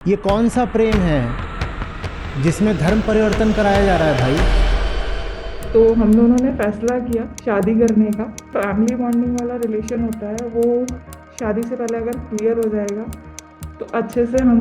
ये कौन सा प्रेम है जिसमें धर्म परिवर्तन कराया जा रहा है भाई? तो हम दोनों ने फैसला किया शादी करने का। फैमिली बॉन्डिंग वाला रिलेशन होता है वो शादी से पहले अगर क्लियर हो जाएगा तो अच्छे से हम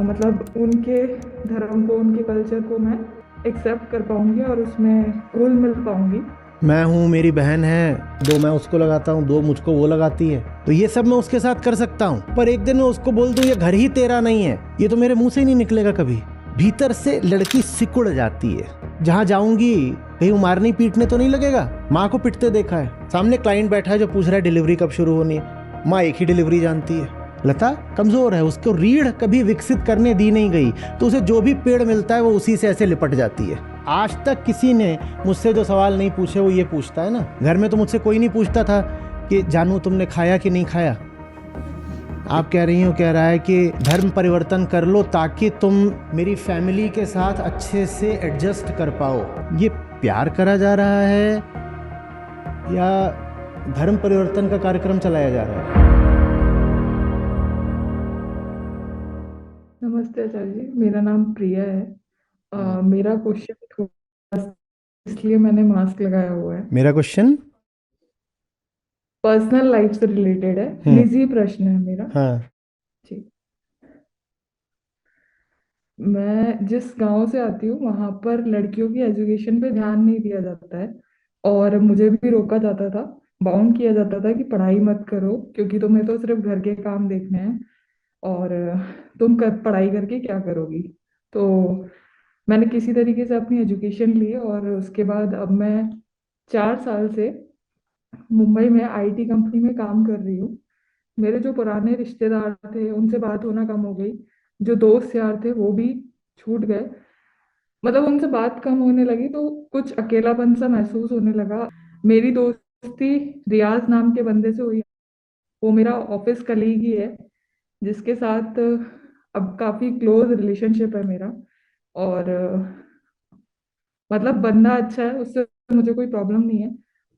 मतलब उनके धर्म को उनके कल्चर को मैं एक्सेप्ट कर पाऊंगी और उसमें घुल मिल पाऊंगी। मैं हूँ, मेरी बहन है, दो मैं उसको लगाता हूँ, दो मुझको वो लगाती है, तो ये सब मैं उसके साथ कर सकता हूँ। पर एक दिन मैं उसको बोल दूँ ये घर ही तेरा नहीं है, ये तो मेरे मुंह से ही नहीं निकलेगा कभी। भीतर से लड़की सिकुड़ जाती है। जहाँ जाऊंगी कहीं वो मारने पीटने तो नहीं लगेगा। माँ को पिटते देखा है। सामने क्लाइंट बैठा है जो पूछ रहा है डिलीवरी कब शुरू होनी है। माँ एक ही डिलीवरी जानती है। लता कमजोर है, उसको रीढ़ कभी विकसित करने दी नहीं गई, तो उसे जो भी पेड़ मिलता है वो उसी से ऐसे लिपट जाती है। आज तक किसी ने मुझसे जो सवाल नहीं पूछे वो ये पूछता है ना। घर में तो मुझसे कोई नहीं पूछता था कि जानू तुमने खाया कि नहीं खाया। आप कह रही हो, कह रहा है कि धर्म परिवर्तन कर लो ताकि तुम मेरी फैमिली के साथ अच्छे से एडजस्ट कर पाओ। ये प्यार करा जा रहा है या धर्म परिवर्तन का कार्यक्रम चलाया जा रहा है? नमस्ते आचार्य जी, मेरा नाम प्रिया है। मेरा क्वेश्चन थोड़ा इसलिए मैंने मास्क लगाया हुआ है। मेरा क्वेश्चन। पर्सनल लाइफ से रिलेटेड है, निजी प्रश्न है मेरा। हाँ। जी। मैं जिस गांव से आती हूँ वहां पर लड़कियों की एजुकेशन पे ध्यान नहीं दिया जाता है और मुझे भी रोका जाता था, बाउंड किया जाता था कि पढ़ाई मत करो क्योंकि तुम्हें तो सिर्फ घर के काम देखने हैं और पढ़ाई करके क्या करोगी। तो मैंने किसी तरीके से अपनी एजुकेशन ली और उसके बाद अब मैं 4 साल से मुंबई में आईटी कंपनी में काम कर रही हूँ। मेरे जो पुराने रिश्तेदार थे उनसे बात होना कम हो गई, जो दोस्त यार थे वो भी छूट गए। मतलब उनसे बात कम होने लगी तो कुछ अकेलापन सा महसूस होने लगा। मेरी दोस्ती रियाज नाम के बंदे से हुई। वो मेरा ऑफिस कलीग ही है जिसके साथ अब काफी क्लोज रिलेशनशिप है मेरा। और मतलब बंदा अच्छा है, उससे मुझे कोई प्रॉब्लम नहीं है।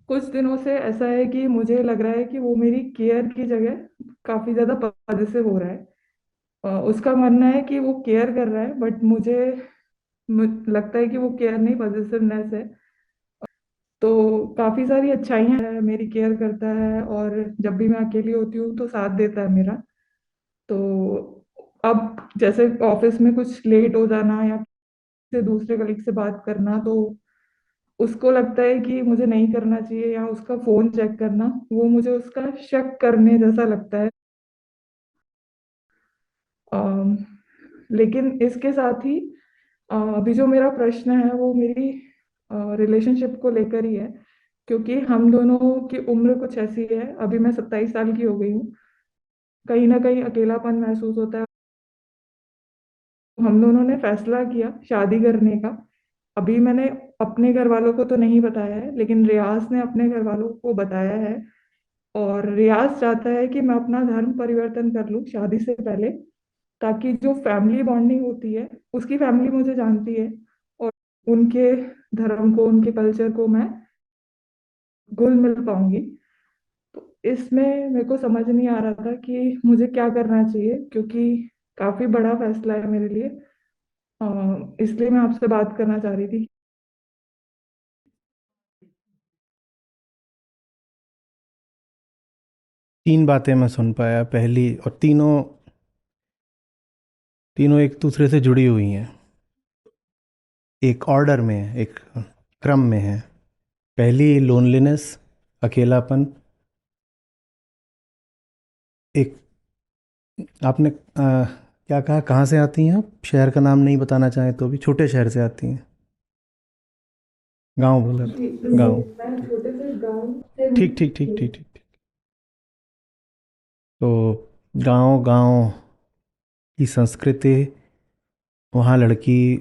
कुछ दिनों से ऐसा है कि मुझे लग रहा है कि वो मेरी केयर की जगह काफी ज्यादा पॉजिटिव हो रहा है। उसका मानना है कि वो केयर कर रहा है बट लगता है कि वो केयर नहीं, पॉजिटिवनेस है। तो काफी सारी अच्छाइयाँ हैं, मेरी केयर करता है और जब भी मैं अकेली होती हूँ तो साथ देता है मेरा। तो अब जैसे ऑफिस में कुछ लेट हो जाना या से दूसरे कलीग से बात करना तो उसको लगता है कि मुझे नहीं करना चाहिए, या उसका फोन चेक करना वो मुझे उसका शक करने जैसा लगता है। अम, लेकिन इसके साथ ही अभी जो मेरा प्रश्न है वो मेरी रिलेशनशिप को लेकर ही है, क्योंकि हम दोनों की उम्र कुछ ऐसी है। अभी मैं 27 साल की हो गई हूँ। कहीं ना कहीं अकेलापन महसूस होता है। हम दोनों ने फैसला किया शादी करने का। अभी मैंने अपने घर वालों को तो नहीं बताया है लेकिन रियाज ने अपने घर वालों को बताया है। और रियाज चाहता है कि मैं अपना धर्म परिवर्तन कर लूं शादी से पहले, ताकि जो फैमिली बॉन्डिंग होती है, उसकी फैमिली मुझे जानती है और उनके धर्म को उनके कल्चर को मैं घुल मिल पाऊंगी। तो इसमें मेरे को समझ नहीं आ रहा था कि मुझे क्या करना चाहिए, क्योंकि काफी बड़ा फैसला है मेरे लिए। इसलिए मैं आपसे बात करना चाह रही थी। तीन बातें मैं सुन पाया, पहली और तीनों तीनों एक दूसरे से जुड़ी हुई हैं, एक ऑर्डर में है, एक क्रम में है। पहली लोनलीनेस, अकेलापन। एक आपने क्या कहा, कहाँ से आती हैं आप? शहर का नाम नहीं बताना चाहें तो भी, छोटे शहर से आती हैं। गांव बोला जी, था, गांव। मैं छोटे से गांव से हूँ। ठीक ठीक ठीक ठीक ठीक ठीक। तो गांव गांव की संस्कृति, वहाँ लड़की,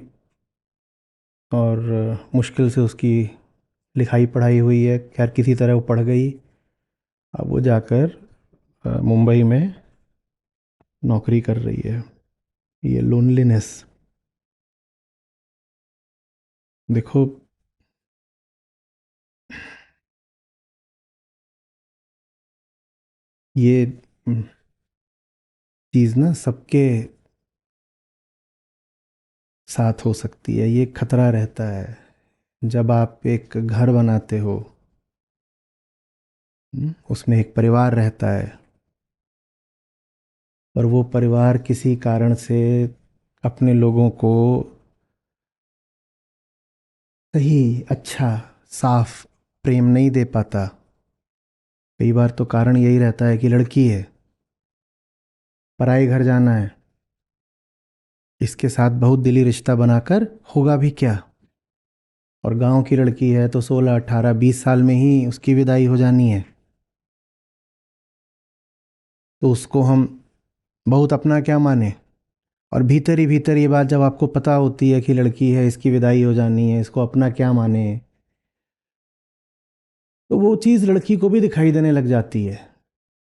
और मुश्किल से उसकी लिखाई पढ़ाई हुई है, खैर किसी तरह वो पढ़ गई। अब वो जाकर मुंबई में नौकरी कर रही है। ये लोनलीनेस, देखो, ये चीज़ ना सबके साथ हो सकती है। ये खतरा रहता है जब आप एक घर बनाते हो, उसमें एक परिवार रहता है, और वो परिवार किसी कारण से अपने लोगों को सही, अच्छा, साफ प्रेम नहीं दे पाता। कई बार तो कारण यही रहता है कि लड़की है, पराए घर जाना है, इसके साथ बहुत दिली रिश्ता बनाकर होगा भी क्या। और गांव की लड़की है तो 16, 18, 20 साल में ही उसकी विदाई हो जानी है। तो उसको हम बहुत अपना क्या माने। और भीतर ही भीतर ये बात जब आपको पता होती है कि लड़की है, इसकी विदाई हो जानी है, इसको अपना क्या माने, तो वो चीज़ लड़की को भी दिखाई देने लग जाती है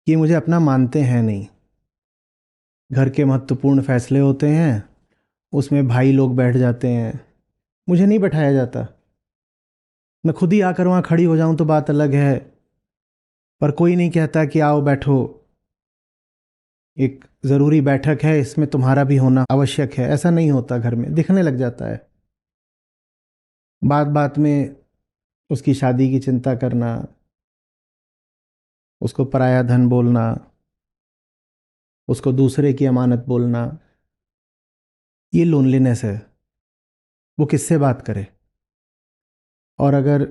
कि मुझे अपना मानते हैं नहीं। घर के महत्वपूर्ण फैसले होते हैं, उसमें भाई लोग बैठ जाते हैं, मुझे नहीं बैठाया जाता। मैं खुद ही आकर वहाँ खड़ी हो जाऊँ तो बात अलग है, पर कोई नहीं कहता कि आओ बैठो, एक ज़रूरी बैठक है, इसमें तुम्हारा भी होना आवश्यक है। ऐसा नहीं होता, घर में दिखने लग जाता है। बात बात में उसकी शादी की चिंता करना, उसको पराया धन बोलना, उसको दूसरे की अमानत बोलना, ये लोनलीनेस है। वो किससे बात करे। और अगर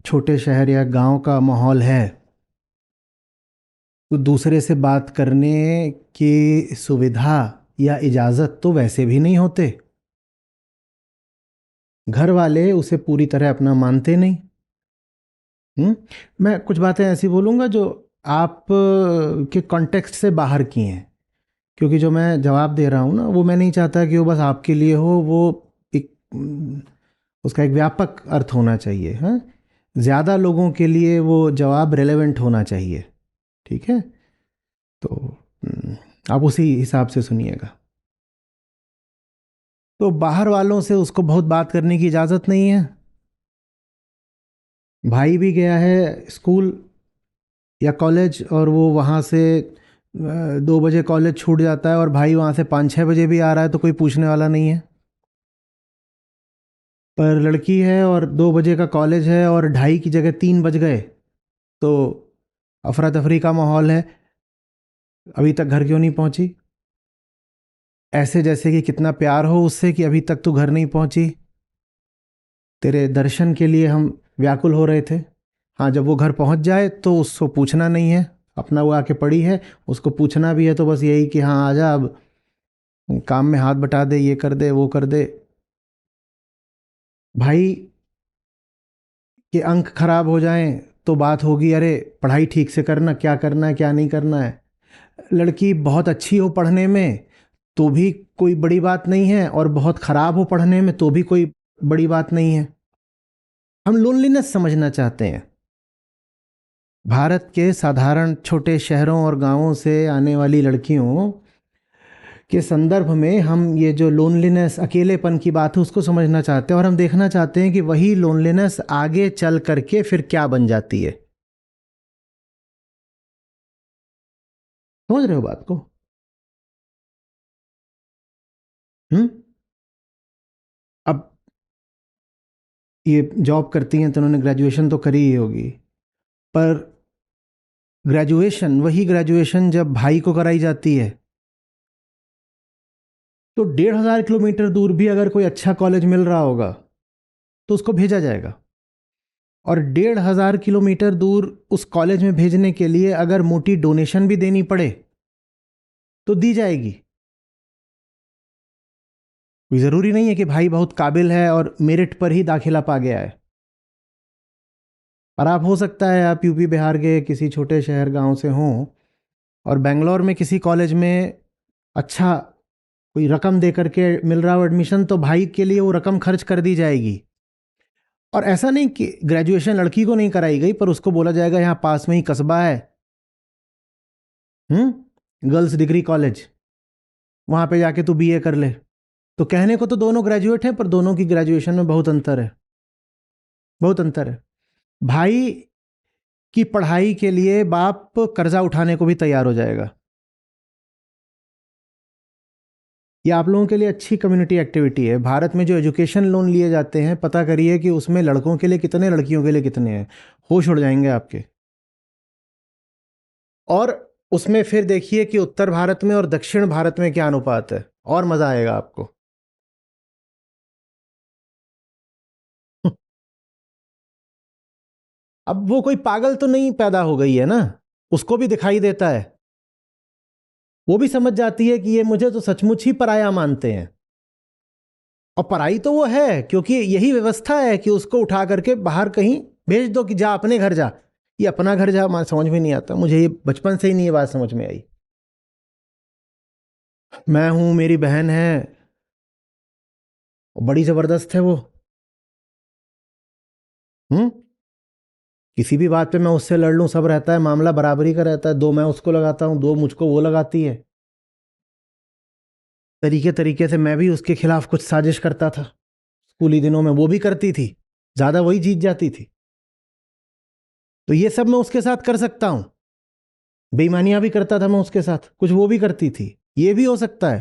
छोटे शहर या गांव का माहौल है तो दूसरे से बात करने की सुविधा या इजाज़त तो वैसे भी नहीं होते। घर वाले उसे पूरी तरह अपना मानते नहीं। मैं कुछ बातें ऐसी बोलूँगा जो आप के कॉन्टेक्स्ट से बाहर की हैं, क्योंकि जो मैं जवाब दे रहा हूँ ना, वो मैं नहीं चाहता कि वो बस आपके लिए हो। वो एक उसका एक व्यापक अर्थ होना चाहिए। हाँ, ज़्यादा लोगों के लिए वो जवाब रेलेवेंट होना चाहिए। ठीक है, तो आप उसी हिसाब से सुनिएगा। तो बाहर वालों से उसको बहुत बात करने की इजाज़त नहीं है। भाई भी गया है स्कूल या कॉलेज, और वो वहाँ से 2 बजे कॉलेज छूट जाता है, और भाई वहाँ से 5-6 बजे भी आ रहा है तो कोई पूछने वाला नहीं है। पर लड़की है और 2 बजे का कॉलेज है और 2:30 की जगह 3 बज गए, तो अफरा तफरी का माहौल है। अभी तक घर क्यों नहीं पहुंची, ऐसे जैसे कि कितना प्यार हो उससे कि अभी तक तू घर नहीं पहुंची, तेरे दर्शन के लिए हम व्याकुल हो रहे थे। हाँ, जब वो घर पहुंच जाए तो उसको पूछना नहीं है, अपना वो आके पड़ी है। उसको पूछना भी है तो बस यही कि हाँ आजा, अब काम में हाथ बटा दे, ये कर दे, वो कर दे। भाई के अंक खराब हो जाएं तो बात होगी, अरे पढ़ाई ठीक से करना, क्या करना है क्या नहीं करना है। लड़की बहुत अच्छी हो पढ़ने में तो भी कोई बड़ी बात नहीं है, और बहुत खराब हो पढ़ने में तो भी कोई बड़ी बात नहीं है। हम लोनलीनेस समझना चाहते हैं। भारत के साधारण छोटे शहरों और गांवों से आने वाली लड़कियों के संदर्भ में हम ये जो लोनलीनेस, अकेलेपन की बात है, उसको समझना चाहते हैं। और हम देखना चाहते हैं कि वही लोनलीनेस आगे चल करके फिर क्या बन जाती है। समझ रहे हो बात को? हम्म। अब ये जॉब करती हैं तो उन्होंने ग्रेजुएशन तो करी ही होगी, पर ग्रेजुएशन, वही ग्रेजुएशन जब भाई को कराई जाती है तो 1,500 किलोमीटर दूर भी अगर कोई अच्छा कॉलेज मिल रहा होगा तो उसको भेजा जाएगा। और 1,500 किलोमीटर दूर उस कॉलेज में भेजने के लिए अगर मोटी डोनेशन भी देनी पड़े तो दी जाएगी। कोई ज़रूरी नहीं है कि भाई बहुत काबिल है और मेरिट पर ही दाखिला पा गया है। और आप, हो सकता है आप यूपी बिहार के किसी छोटे शहर गांव से हों और बेंगलोर में किसी कॉलेज में अच्छा कोई रकम दे करके मिल रहा हो एडमिशन, तो भाई के लिए वो रकम खर्च कर दी जाएगी। और ऐसा नहीं कि ग्रेजुएशन लड़की को नहीं कराई गई, पर उसको बोला जाएगा यहाँ पास में ही कस्बा है, गर्ल्स डिग्री कॉलेज, वहाँ पे जाके तू बीए कर ले। तो कहने को तो दोनों ग्रेजुएट हैं, पर दोनों की ग्रेजुएशन में बहुत अंतर है, बहुत अंतर है। भाई की पढ़ाई के लिए बाप कर्जा उठाने को भी तैयार हो जाएगा। ये आप लोगों के लिए अच्छी कम्युनिटी एक्टिविटी है। भारत में जो एजुकेशन लोन लिए जाते हैं, पता करिए कि उसमें लड़कों के लिए कितने, लड़कियों के लिए कितने हैं। होश उड़ जाएंगे आपके। और उसमें फिर देखिए कि उत्तर भारत में और दक्षिण भारत में क्या अनुपात है, और मजा आएगा आपको। अब वो कोई पागल तो नहीं पैदा हो गई है ना, उसको भी दिखाई देता है। वो भी समझ जाती है कि ये मुझे तो सचमुच ही पराया मानते हैं। और पराई तो वो है, क्योंकि यही व्यवस्था है कि उसको उठा करके बाहर कहीं भेज दो कि जा अपने घर जा। ये अपना घर जा समझ में नहीं आता मुझे, ये बचपन से ही नहीं ये बात समझ में आई। मैं हूं, मेरी बहन है, बड़ी जबरदस्त है वो। हम्म। किसी भी बात पे मैं उससे लड़ लूं, सब रहता है, मामला बराबरी का रहता है। दो मैं उसको लगाता हूं, दो मुझको वो लगाती है। तरीके तरीके से मैं भी उसके खिलाफ कुछ साजिश करता था। स्कूली दिनों में वो भी करती थी, ज्यादा वही जीत जाती थी। तो ये सब मैं उसके साथ कर सकता हूं। बेईमानियां भी करता था मैं उसके साथ, कुछ वो भी करती थी, ये भी हो सकता है।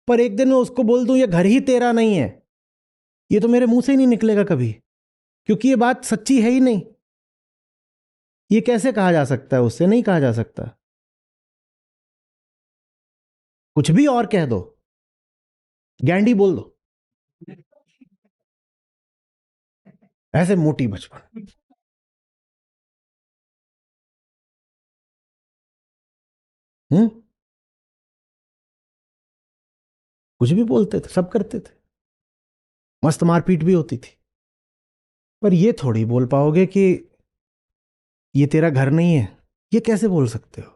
पर एक दिन मैं उसको बोल दूं ये घर ही तेरा नहीं है, ये तो मेरे मुंह से ही नहीं निकलेगा कभी, क्योंकि ये बात सच्ची है ही नहीं। ये कैसे कहा जा सकता है? उससे नहीं कहा जा सकता। कुछ भी और कह दो, गैंडी बोल दो, ऐसे मोटी बचपन। हम्म। कुछ भी बोलते थे, सब करते थे, मस्त मारपीट भी होती थी। पर ये थोड़ी बोल पाओगे कि ये तेरा घर नहीं है। ये कैसे बोल सकते हो?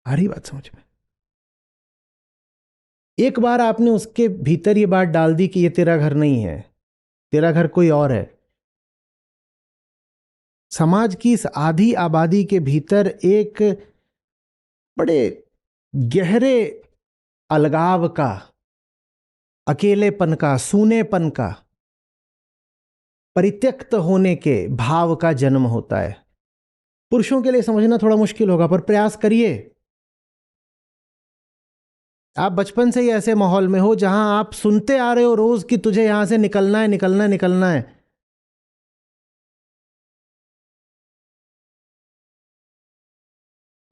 आ रही बात समझ में? एक बार आपने उसके भीतर ये बात डाल दी कि ये तेरा घर नहीं है, तेरा घर कोई और है। समाज की इस आधी आबादी के भीतर एक बड़े गहरे अलगाव का, अकेलेपन का, सूनेपन का, परित्यक्त होने के भाव का जन्म होता है। पुरुषों के लिए समझना थोड़ा मुश्किल होगा, पर प्रयास करिए। आप बचपन से ही ऐसे माहौल में हो जहां आप सुनते आ रहे हो रोज कि तुझे यहां से निकलना है, निकलना है, निकलना है।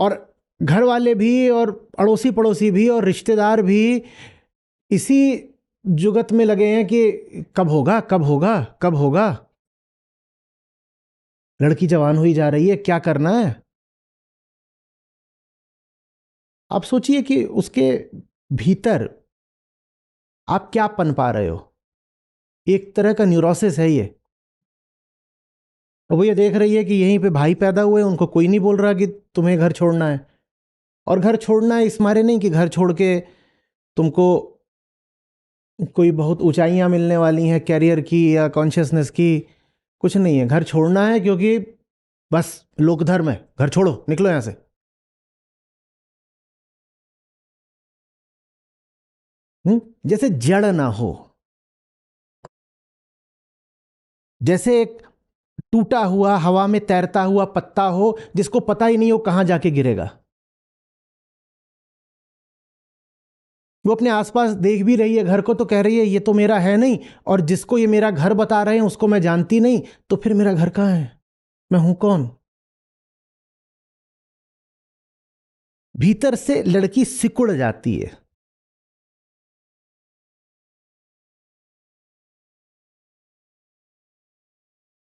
और घर वाले भी, और अड़ोसी पड़ोसी भी, और रिश्तेदार भी इसी जुगत में लगे हैं कि कब होगा, कब होगा, कब होगा। लड़की जवान हुई जा रही है, क्या करना है? आप सोचिए कि उसके भीतर आप क्या पन पा रहे हो। एक तरह का न्यूरोसिस है ये। और वो ये देख रही है कि यहीं पे भाई पैदा हुए, उनको कोई नहीं बोल रहा कि तुम्हें घर छोड़ना है। और घर छोड़ना है इस मारे नहीं कि घर छोड़ के तुमको कोई बहुत ऊंचाइयां मिलने वाली हैं कैरियर की या कॉन्शियसनेस की। कुछ नहीं है, घर छोड़ना है क्योंकि बस लोक धर्म है, घर छोड़ो, निकलो यहां से। जैसे जड़ ना हो, जैसे एक टूटा हुआ हवा में तैरता हुआ पत्ता हो जिसको पता ही नहीं हो कहां जाके गिरेगा। वो अपने आसपास देख भी रही है घर को, तो कह रही है ये तो मेरा है नहीं, और जिसको ये मेरा घर बता रहे हैं उसको मैं जानती नहीं, तो फिर मेरा घर कहाँ है? मैं हूं कौन? भीतर से लड़की सिकुड़ जाती है।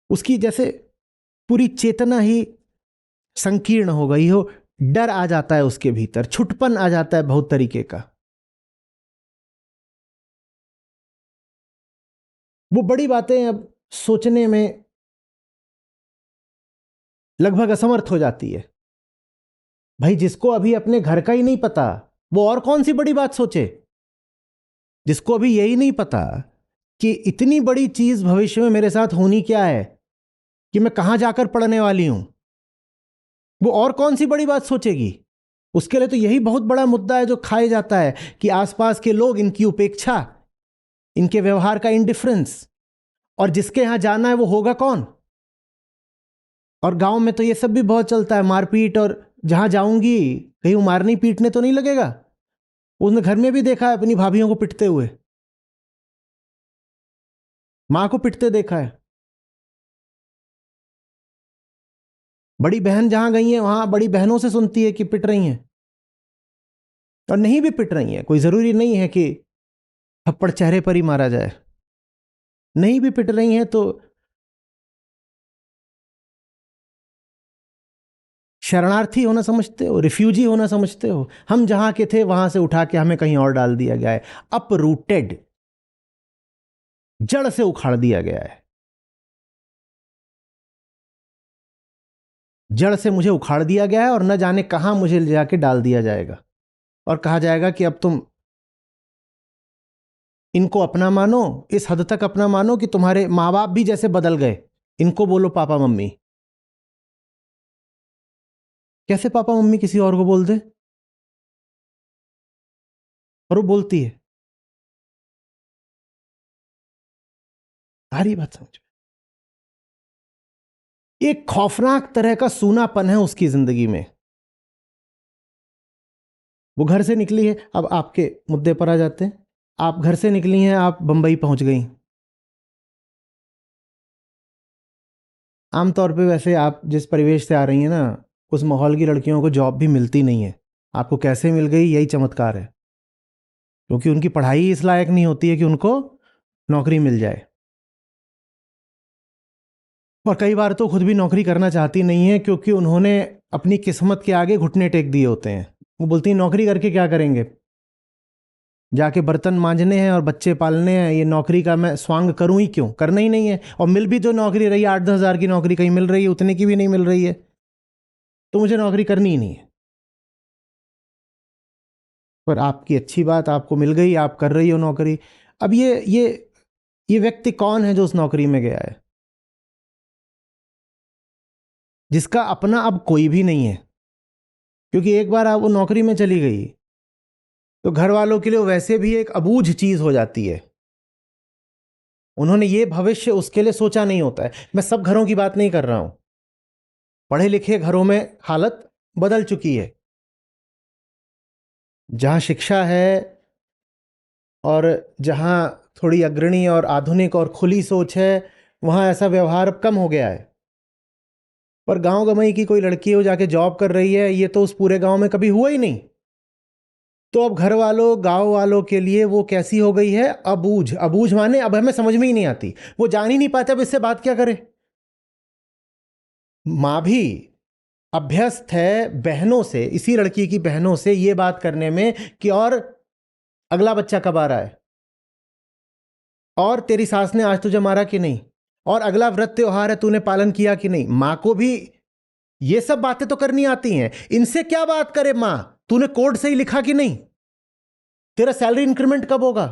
उसकी जैसे पूरी चेतना ही संकीर्ण हो गई हो। डर आ जाता है उसके भीतर, छुटपन आ जाता है बहुत तरीके का। वो बड़ी बातें अब सोचने में लगभग असमर्थ हो जाती है। भाई, जिसको अभी अपने घर का ही नहीं पता, वो और कौन सी बड़ी बात सोचे? जिसको अभी यही नहीं पता कि इतनी बड़ी चीज भविष्य में मेरे साथ होनी क्या है, कि मैं कहां जाकर पढ़ने वाली हूं, वो और कौन सी बड़ी बात सोचेगी? उसके लिए तो यही बहुत बड़ा मुद्दा है जो खाया जाता है, कि आसपास के लोग, इनकी उपेक्षा, इनके व्यवहार का इंडिफरेंस, और जिसके यहां जाना है वो होगा कौन? और गांव में तो ये सब भी बहुत चलता है, मारपीट और जहां जाऊंगी कहीं वो मारने पीटने तो नहीं लगेगा? उसने घर में भी देखा है अपनी भाभीियों को पिटते हुए, मां को पिटते देखा है। बड़ी बहन जहां गई है वहां बड़ी बहनों से सुनती है कि पिट रही हैं, और नहीं भी पिट रही हैं, कोई जरूरी नहीं है कि थप्पड़ चेहरे पर ही मारा जाए। नहीं भी पिट रही हैं तो शरणार्थी होना समझते हो, रिफ्यूजी होना समझते हो? हम जहां के थे वहां से उठा के हमें कहीं और डाल दिया गया है, अपरूटेड, जड़ से उखाड़ दिया गया है। जड़ से मुझे उखाड़ दिया गया है और न जाने कहां मुझे ले जाके डाल दिया जाएगा, और कहा जाएगा कि अब तुम इनको अपना मानो, इस हद तक अपना मानो कि तुम्हारे माँ बाप भी जैसे बदल गए, इनको बोलो पापा मम्मी। कैसे पापा मम्मी किसी और को बोल दे? और वो बोलती है। सारी बात समझ में, एक खौफनाक तरह का सूनापन है उसकी जिंदगी में। वो घर से निकली है, अब आपके मुद्दे पर आ जाते हैं। आप घर से निकली हैं, आप बंबई पहुंच गई। आमतौर पे वैसे आप जिस परिवेश से आ रही हैं ना, उस माहौल की लड़कियों को जॉब भी मिलती नहीं है। आपको कैसे मिल गई, यही चमत्कार है, क्योंकि उनकी पढ़ाई इस लायक नहीं होती है कि उनको नौकरी मिल जाए। और कई बार तो खुद भी नौकरी करना चाहती नहीं है, क्योंकि उन्होंने अपनी किस्मत के आगे घुटने टेक दिए होते हैं। वो बोलती हैं नौकरी करके क्या करेंगे, जाके बर्तन मांजने हैं और बच्चे पालने हैं, ये नौकरी का मैं स्वांग करूं ही क्यों, करना ही नहीं है। और मिल भी जो नौकरी रही, 8-10 हज़ार की नौकरी कहीं मिल रही है, उतने की भी नहीं मिल रही है, तो मुझे नौकरी करनी ही नहीं है। पर आपकी अच्छी बात, आपको मिल गई, आप कर रही हो नौकरी। अब ये व्यक्ति कौन है जो उस नौकरी में गया है, जिसका अपना अब कोई भी नहीं है? क्योंकि एक बार आप वो नौकरी में चली गई तो घर वालों के लिए वैसे भी एक अबूझ चीज हो जाती है। उन्होंने ये भविष्य उसके लिए सोचा नहीं होता है। मैं सब घरों की बात नहीं कर रहा हूं, पढ़े लिखे घरों में हालत बदल चुकी है। जहां शिक्षा है और जहां थोड़ी अग्रणी और आधुनिक और खुली सोच है, वहां ऐसा व्यवहार अब कम हो गया है। पर गांव गमई की कोई लड़की हो जाके जॉब कर रही है, ये तो उस पूरे गांव में कभी हुआ ही नहीं। तो अब घर वालों गांव वालों के लिए वो कैसी हो गई है, अबूझ। अबूझ माने अब हमें समझ में ही नहीं आती, वो जान ही नहीं पाते अब इससे बात क्या करें। मां भी अभ्यस्त है बहनों से, इसी लड़की की बहनों से ये बात करने में कि और अगला बच्चा कब आ रहा है, और तेरी सास ने आज तुझे मारा कि नहीं, और अगला व्रत त्योहार है तूने पालन किया कि नहीं। मां को भी ये सब बातें तो करनी आती हैं, इनसे क्या बात करे मां, तूने कोड सही लिखा कि नहीं, तेरा सैलरी इंक्रीमेंट कब होगा,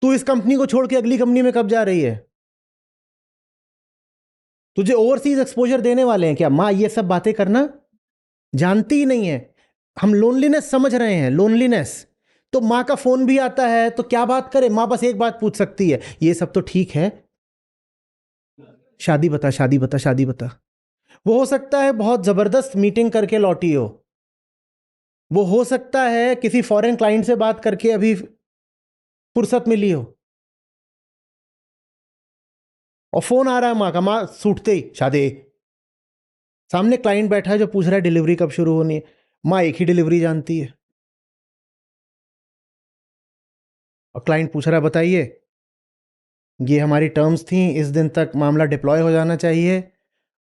तू इस कंपनी को छोड़ के अगली कंपनी में कब जा रही है, तुझे ओवरसीज एक्सपोजर देने वाले हैं क्या? मां ये सब बातें करना जानती ही नहीं है। हम लोनलीनेस समझ रहे हैं, लोनलीनेस। तो मां का फोन भी आता है तो क्या बात करे, मां बस एक बात पूछ सकती है, ये सब तो ठीक है, शादी बता, शादी बता, शादी बता। वो हो सकता है बहुत जबरदस्त मीटिंग करके लौटी हो, वो हो सकता है किसी फॉरेन क्लाइंट से बात करके अभी फुर्सत मिली हो, और फोन आ रहा है मां का, मां सूटते ही शादी। सामने क्लाइंट बैठा है जो पूछ रहा है डिलीवरी कब शुरू होनी है, मां एक ही डिलीवरी जानती है। और क्लाइंट पूछ रहा है बताइए, ये हमारी टर्म्स थी, इस दिन तक मामला डिप्लॉय हो जाना चाहिए,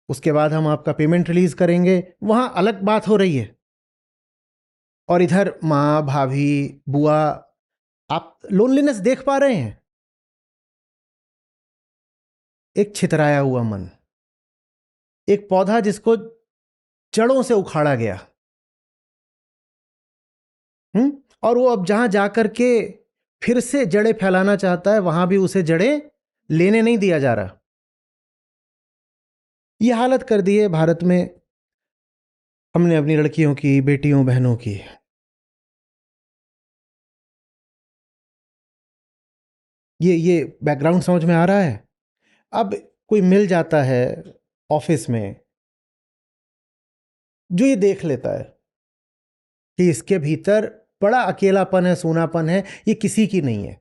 उसके बाद हम आपका पेमेंट रिलीज करेंगे। वहां अलग बात हो रही है, और इधर माँ भाभी बुआ, आप लोनलीनेस देख पा रहे हैं। एक छितराया हुआ मन, एक पौधा जिसको जड़ों से उखाड़ा गया। और वो अब जहां जाकर के फिर से जड़ें फैलाना चाहता है, वहां भी उसे जड़ें लेने नहीं दिया जा रहा। ये हालत कर दी है भारत में हमने अपनी लड़कियों की, बेटियों बहनों की। ये बैकग्राउंड समझ में आ रहा है? अब कोई मिल जाता है ऑफिस में, जो ये देख लेता है कि इसके भीतर बड़ा अकेलापन है, सूनापन है, ये किसी की नहीं है,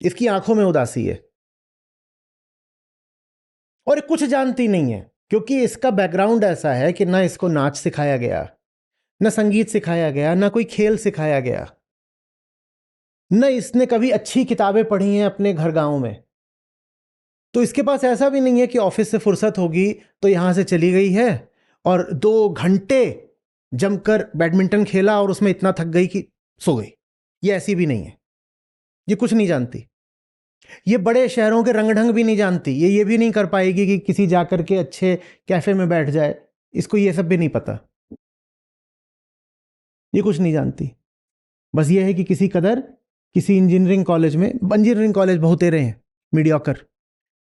इसकी आंखों में उदासी है और ये कुछ जानती नहीं है, क्योंकि इसका बैकग्राउंड ऐसा है कि ना इसको नाच सिखाया गया, ना संगीत सिखाया गया, ना कोई खेल सिखाया गया, न इसने कभी अच्छी किताबें पढ़ी हैं अपने घर गांव में। तो इसके पास ऐसा भी नहीं है कि ऑफिस से फुर्सत होगी तो यहां से चली गई है और 2 घंटे जमकर बैडमिंटन खेला और उसमें इतना थक गई कि सो गई। ये ऐसी भी नहीं है, ये कुछ नहीं जानती, ये बड़े शहरों के रंग ढंग भी नहीं जानती, ये भी नहीं कर पाएगी कि किसी जाकर के अच्छे कैफे में बैठ जाए, इसको ये सब भी नहीं पता, ये कुछ नहीं जानती। बस ये है कि किसी कदर किसी इंजीनियरिंग कॉलेज में, इंजीनियरिंग कॉलेज बहुत तेरे हैं मीडियोकर,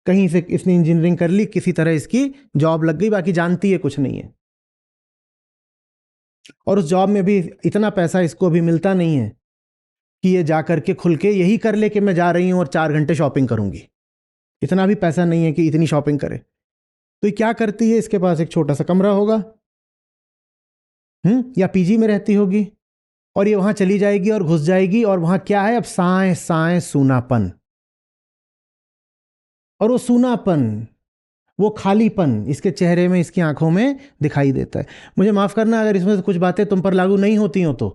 कहीं से इसने इंजीनियरिंग कर ली, किसी तरह इसकी जॉब लग गई, बाकी जानती है कुछ नहीं है। और उस जॉब में भी इतना पैसा इसको अभी मिलता नहीं है कि ये जा करके खुल के यही कर ले कि मैं जा रही हूं और 4 घंटे शॉपिंग करूंगी, इतना भी पैसा नहीं है कि इतनी शॉपिंग करे। तो ये क्या करती है, इसके पास एक छोटा सा कमरा होगा, या पीजी में रहती होगी, और ये वहां चली जाएगी और घुस जाएगी, और वहां क्या है, अब साए साए सूनापन, और वो सूनापन, वो खालीपन इसके चेहरे में, इसकी आंखों में दिखाई देता है। मुझे माफ करना अगर इसमें से कुछ बातें तुम पर लागू नहीं होती हो तो,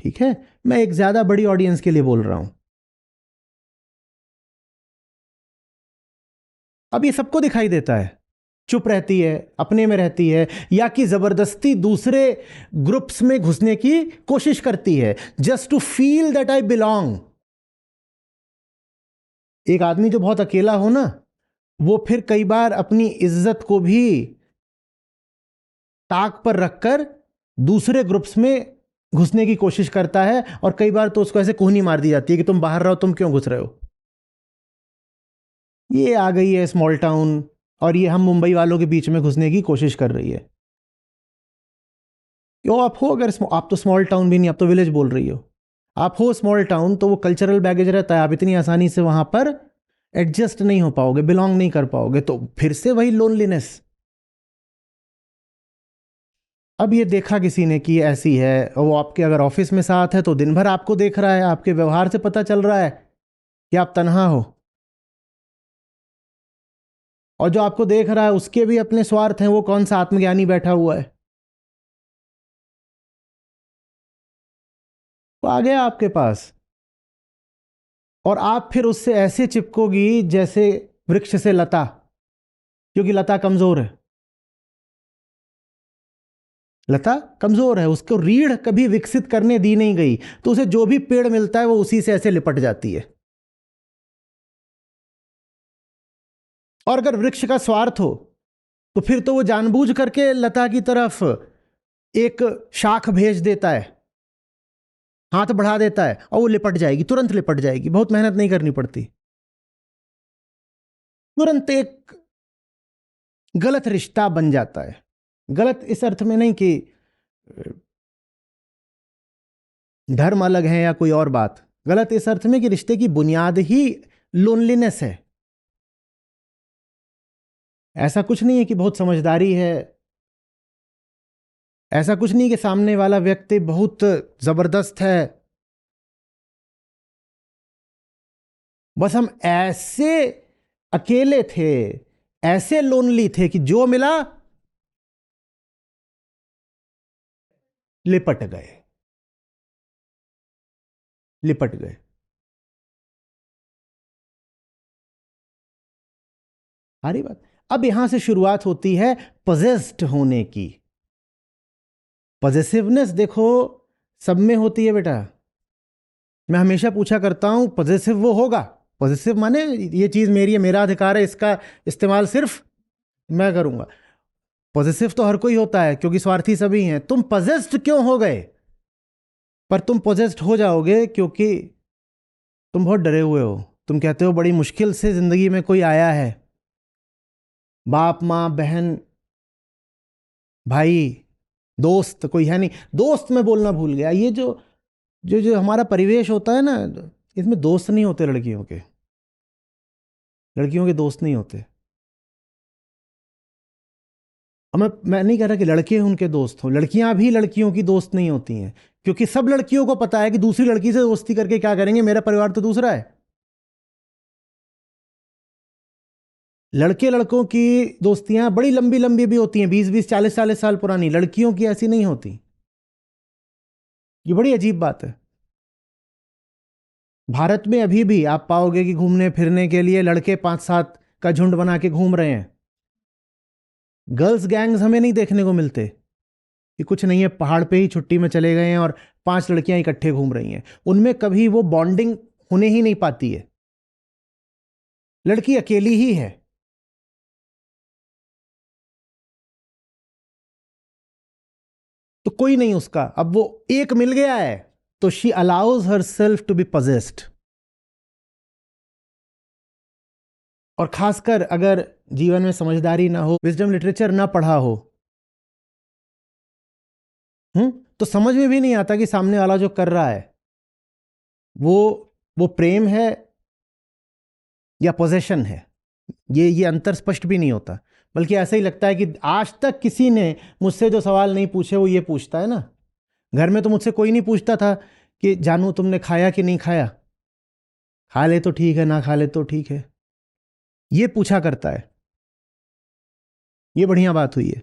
ठीक है, मैं एक ज्यादा बड़ी ऑडियंस के लिए बोल रहा हूं। अब ये सबको दिखाई देता है, चुप रहती है, अपने में रहती है, या कि जबरदस्ती दूसरे ग्रुप्स में घुसने की कोशिश करती है, just to feel that I belong. एक आदमी जो बहुत अकेला हो ना, वो फिर कई बार अपनी इज्जत को भी ताक पर रखकर दूसरे ग्रुप्स में घुसने की कोशिश करता है, और कई बार तो उसको ऐसे कोहनी मार दी जाती है कि तुम बाहर रहो, तुम क्यों घुस रहे हो। ये आ गई है स्मॉल टाउन, और ये हम मुंबई वालों के बीच में घुसने की कोशिश कर रही है। क्यों आप हो, अगर आप तो स्मॉल टाउन भी नहीं, आप तो विलेज बोल रही हो, आप हो स्मॉल टाउन, तो वो कल्चरल बैगेज रहता है, आप इतनी आसानी से वहां पर एडजस्ट नहीं हो पाओगे, बिलोंग नहीं कर पाओगे, तो फिर से वही लोनलीनेस। अब ये देखा किसी ने कि ऐसी है, वो आपके अगर ऑफिस में साथ है तो दिन भर आपको देख रहा है, आपके व्यवहार से पता चल रहा है कि आप तन्हा हो, और जो आपको देख रहा है उसके भी अपने स्वार्थ हैं, वो कौन सा आत्मज्ञानी बैठा हुआ है, वो आ गया आपके पास, और आप फिर उससे ऐसे चिपकोगी जैसे वृक्ष से लता, क्योंकि लता कमजोर है, लता कमजोर है, उसको रीढ़ कभी विकसित करने दी नहीं गई, तो उसे जो भी पेड़ मिलता है वो उसी से ऐसे लिपट जाती है। और अगर वृक्ष का स्वार्थ हो तो फिर तो वो जानबूझ करके लता की तरफ एक शाख भेज देता है, हाथ बढ़ा देता है, और वो लिपट जाएगी, तुरंत लिपट जाएगी, बहुत मेहनत नहीं करनी पड़ती, तुरंत एक गलत रिश्ता बन जाता है। गलत इस अर्थ में नहीं कि धर्म अलग है या कोई और बात, गलत इस अर्थ में कि रिश्ते की बुनियाद ही लोनलीनेस है। ऐसा कुछ नहीं है कि बहुत समझदारी है, ऐसा कुछ नहीं कि सामने वाला व्यक्ति बहुत जबरदस्त है, बस हम ऐसे अकेले थे, ऐसे लोनली थे कि जो मिला लिपट गए, लिपट गए। सारी बात। अब यहां से शुरुआत होती है पजेस्ड होने की। पजेसिवनेस देखो सब में होती है बेटा, मैं हमेशा पूछा करता हूं पजेसिव वो होगा, पजेसिव माने ये चीज मेरी है, मेरा अधिकार है, इसका इस्तेमाल सिर्फ मैं करूंगा। पॉजिटिव तो हर कोई होता है क्योंकि स्वार्थी सभी हैं। तुम पजेस्ड क्यों हो गए? पर तुम पजेस्ड हो जाओगे क्योंकि तुम बहुत डरे हुए हो। तुम कहते हो बड़ी मुश्किल से जिंदगी में कोई आया है, बाप माँ बहन भाई दोस्त कोई है नहीं। दोस्त मैं बोलना भूल गया, ये जो जो जो हमारा परिवेश होता है ना, इसमें दोस्त नहीं होते लड़कियों के, लड़कियों के दोस्त नहीं होते। और मैं नहीं कह रहा कि लड़के उनके दोस्त हों, लड़कियां भी लड़कियों की दोस्त नहीं होती हैं, क्योंकि सब लड़कियों को पता है कि दूसरी लड़की से दोस्ती करके क्या करेंगे, मेरा परिवार तो दूसरा है। लड़के लड़कों की दोस्तियां बड़ी लंबी लंबी भी होती हैं, 20-20 40-40 साल पुरानी। लड़कियों की ऐसी नहीं होती। ये बड़ी अजीब बात है। भारत में अभी भी आप पाओगे कि घूमने फिरने के लिए लड़के 5-7 का झुंड बना के घूम रहे हैं। गर्ल्स गैंग्स हमें नहीं देखने को मिलते कि कुछ नहीं है, पहाड़ पे ही छुट्टी में चले गए हैं और 5 लड़कियां इकट्ठे घूम रही हैं। उनमें कभी वो बॉन्डिंग होने ही नहीं पाती है। लड़की अकेली ही है। तो कोई नहीं उसका, अब वो एक मिल गया है तो she allows herself to be possessed. और खासकर अगर जीवन में समझदारी ना हो, विजडम लिटरेचर ना पढ़ा हो, तो समझ में भी नहीं आता कि सामने वाला जो कर रहा है वो वो प्रेम है या पोजेशन है। ये अंतर स्पष्ट भी नहीं होता, बल्कि ऐसा ही लगता है कि आज तक किसी ने मुझसे जो सवाल नहीं पूछे वो ये पूछता है ना। घर में तो मुझसे कोई नहीं पूछता था कि जानू तुमने खाया कि नहीं खाया, खा ले तो ठीक है, ना खा ले तो ठीक है। ये पूछा करता है। ये बढ़िया बात हुई है।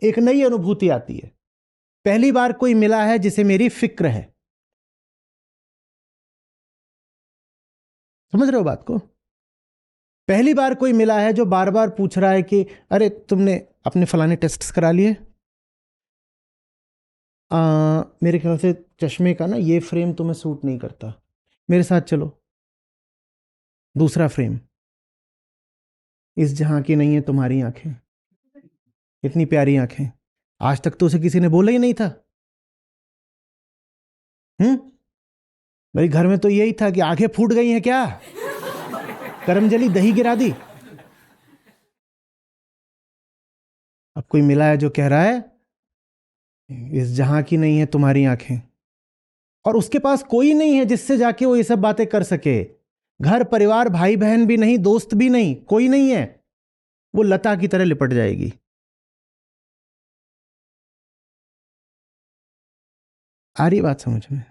एक नई अनुभूति आती है। पहली बार कोई मिला है जिसे मेरी फिक्र है। समझ रहे हो बात को? पहली बार कोई मिला है जो बार बार पूछ रहा है कि अरे तुमने अपने फलाने टेस्ट्स करा लिए? मेरे ख्याल से चश्मे का ना ये फ्रेम तुम्हें सूट नहीं करता, मेरे साथ चलो। दूसरा फ्रेम, इस जहां की नहीं है तुम्हारी आंखें। इतनी प्यारी आंखें, आज तक तो उसे किसी ने बोला ही नहीं था। मेरे घर में तो यही था कि आंखें फूट गई हैं क्या, करमजली दही गिरा दी। अब कोई मिला है जो कह रहा है इस जहां की नहीं है तुम्हारी आंखें, और उसके पास कोई नहीं है जिससे जाके वो ये सब बातें कर सके। घर परिवार भाई बहन भी नहीं, दोस्त भी नहीं, कोई नहीं है। वो लता की तरह लिपट जाएगी। आ रही बात समझ में?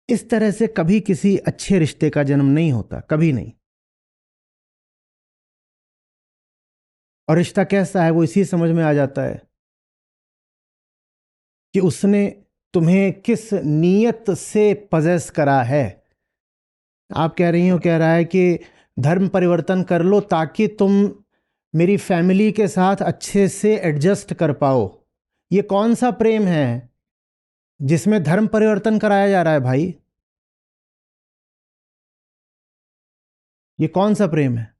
इस तरह से कभी किसी अच्छे रिश्ते का जन्म नहीं होता, कभी नहीं। और रिश्ता कैसा है वो इसी समझ में आ जाता है कि उसने तुम्हें किस नीयत से पजेस करा है। आप कह रही हो, कह रहा है कि धर्म परिवर्तन कर लो ताकि तुम मेरी फैमिली के साथ अच्छे से एडजस्ट कर पाओ। ये कौन सा प्रेम है जिसमें धर्म परिवर्तन कराया जा रहा है भाई? ये कौन सा प्रेम है?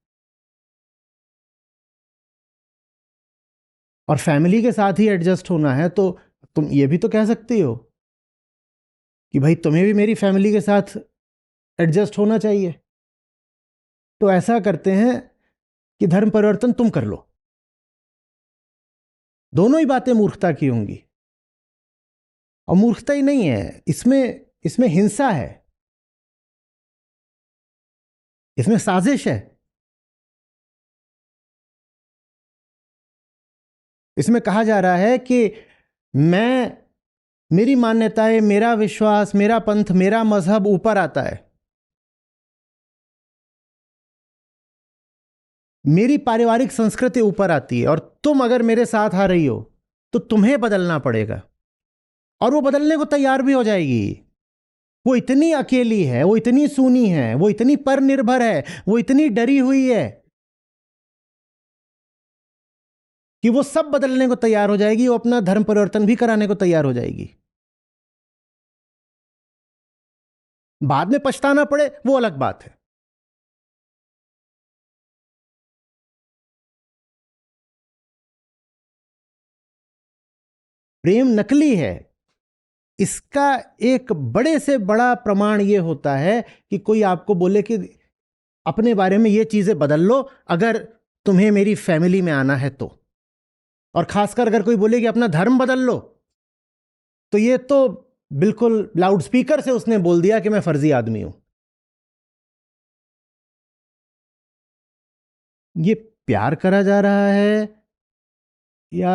और फैमिली के साथ ही एडजस्ट होना है तो तुम ये भी तो कह सकती हो कि भाई तुम्हें भी मेरी फैमिली के साथ एडजस्ट होना चाहिए। तो ऐसा करते हैं कि धर्म परिवर्तन तुम कर लो। दोनों ही बातें मूर्खता की होंगी। और मूर्खता ही नहीं है इसमें, इसमें हिंसा है, इसमें साजिश है। इसमें कहा जा रहा है कि मैं, मेरी मान्यताएं, मेरा विश्वास, मेरा पंथ, मेरा मजहब ऊपर आता है, मेरी पारिवारिक संस्कृति ऊपर आती है, और तुम अगर मेरे साथ आ रही हो तो तुम्हें बदलना पड़ेगा। और वो बदलने को तैयार भी हो जाएगी। वो इतनी अकेली है, वो इतनी सूनी है, वो इतनी पर निर्भर है, वो इतनी डरी हुई है कि वो सब बदलने को तैयार हो जाएगी। वो अपना धर्म परिवर्तन भी कराने को तैयार हो जाएगी। बाद में पछताना पड़े वो अलग बात है। प्रेम नकली है। इसका एक बड़े से बड़ा प्रमाण यह होता है कि कोई आपको बोले कि अपने बारे में ये चीजें बदल लो अगर तुम्हें मेरी फैमिली में आना है तो। और खासकर अगर कोई बोले कि अपना धर्म बदल लो, तो ये तो बिल्कुल लाउडस्पीकर से उसने बोल दिया कि मैं फर्जी आदमी हूं। ये प्यार करा जा रहा है या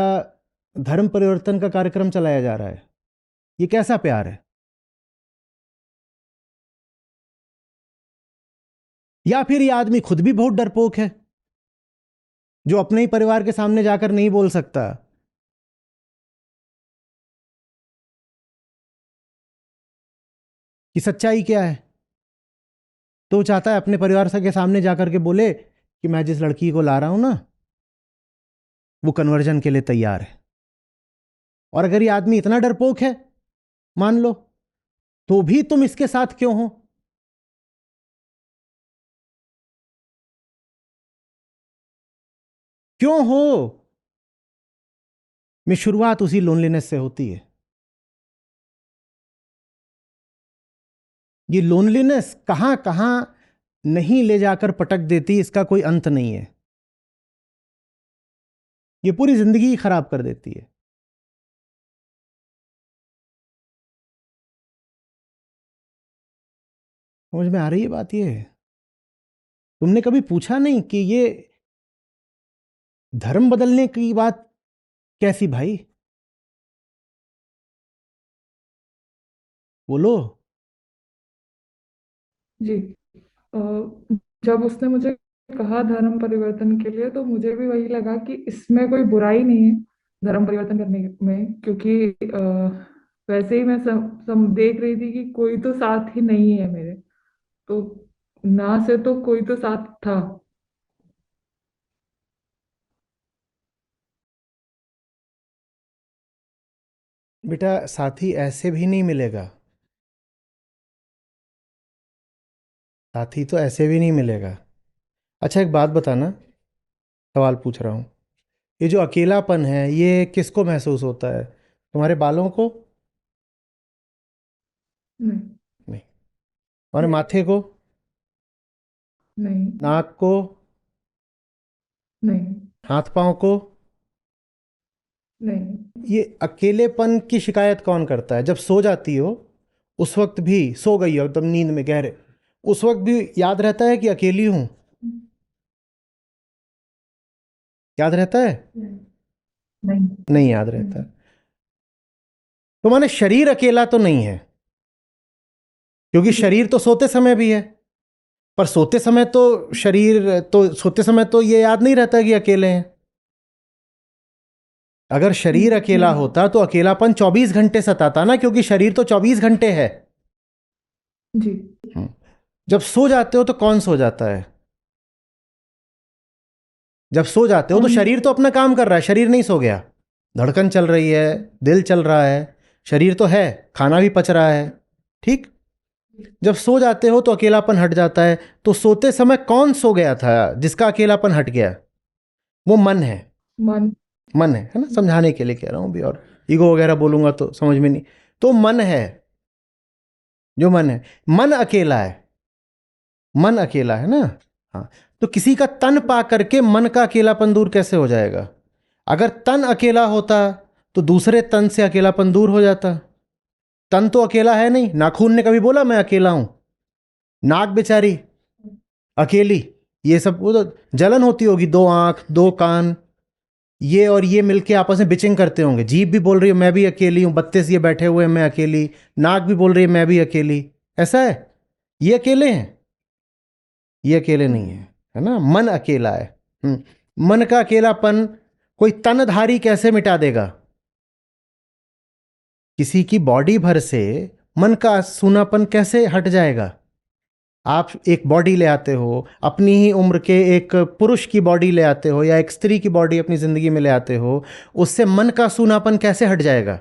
धर्म परिवर्तन का कार्यक्रम चलाया जा रहा है? ये कैसा प्यार है? या फिर ये आदमी खुद भी बहुत डरपोक है, जो अपने ही परिवार के सामने जाकर नहीं बोल सकता कि सच्चाई क्या है, तो वो चाहता है अपने परिवार से के सामने जाकर के बोले कि मैं जिस लड़की को ला रहा हूं ना, वो कन्वर्जन के लिए तैयार है। और अगर ये आदमी इतना डरपोक है, मान लो, तो भी तुम इसके साथ क्यों हो? क्यों हो? में शुरुआत उसी लोनलीनेस से होती है। ये लोनलीनेस कहां कहां नहीं ले जाकर पटक देती, इसका कोई अंत नहीं है। ये पूरी जिंदगी ही खराब कर देती है। समझ में आ रही है बात? ये तुमने कभी पूछा नहीं कि ये धर्म बदलने की बात कैसी भाई? बोलो। जी। अ, जब उसने मुझे कहा धर्म परिवर्तन के लिए, तो मुझे भी वही लगा कि इसमें कोई बुराई नहीं है धर्म परिवर्तन करने में, क्योंकि वैसे ही मैं सब देख रही थी कि कोई तो साथ ही नहीं है मेरे। तो ना से तो कोई तो साथ था। बेटा साथी ऐसे भी नहीं मिलेगा, साथी तो ऐसे भी नहीं मिलेगा। अच्छा एक बात बताना, सवाल पूछ रहा हूं, ये जो अकेलापन है ये किसको महसूस होता है? तुम्हारे बालों को? नहीं। नहीं। तुम्हारे माथे को? नहीं। नाक को? नहीं। हाथ पांव को? नहीं। ये अकेलेपन की शिकायत कौन करता है? जब सो जाती हो उस वक्त भी, सो गई हो एकदम नींद में गहरे, उस वक्त भी याद रहता है कि अकेली हूं? याद रहता है? नहीं। नहीं याद रहता। तो माने शरीर अकेला तो नहीं है, क्योंकि शरीर तो सोते समय भी है, पर सोते समय तो शरीर तो, सोते समय तो ये याद नहीं रहता कि अकेले हैं। अगर शरीर अकेला होता तो अकेलापन 24 घंटे सताता ना, क्योंकि शरीर तो 24 घंटे है। जी। जब सो जाते हो तो कौन सो जाता है? जब सो जाते हो तो शरीर तो अपना काम कर रहा है, शरीर नहीं सो गया। धड़कन चल रही है, दिल चल रहा है, शरीर तो है, खाना भी पच रहा है, ठीक। जब सो जाते हो तो अकेलापन हट जाता है। तो सोते समय कौन सो गया था जिसका अकेलापन हट गया? वो मन है। मन। मन है ना, समझाने के लिए कह रहा हूं भी, और ईगो वगैरह बोलूंगा तो समझ में नहीं। तो मन है, जो मन है, मन अकेला है, मन अकेला है ना। हाँ, तो किसी का तन पा करके मन का अकेलापन दूर कैसे हो जाएगा? अगर तन अकेला होता तो दूसरे तन से अकेलापन दूर हो जाता। तन तो अकेला है नहीं, नाखून ने कभी बोला मैं अकेला हूं? नाक बेचारी अकेली, ये सब, वो तो जलन होती होगी, दो आंख दो कान, ये और ये मिलके आपस में बिचिंग करते होंगे। जीभ भी बोल रही है मैं भी अकेली हूं, 32 ये बैठे हुए हैं मैं अकेली। नाक भी बोल रही है मैं भी अकेली। ऐसा है? ये अकेले हैं? ये अकेले नहीं है, है ना। मन अकेला है। मन का अकेलापन कोई तनधारी कैसे मिटा देगा? किसी की बॉडी भर से मन का सूनापन कैसे हट जाएगा? आप एक बॉडी ले आते हो, अपनी ही उम्र के एक पुरुष की बॉडी ले आते हो या एक स्त्री की बॉडी अपनी जिंदगी में ले आते हो, उससे मन का सूनापन कैसे हट जाएगा?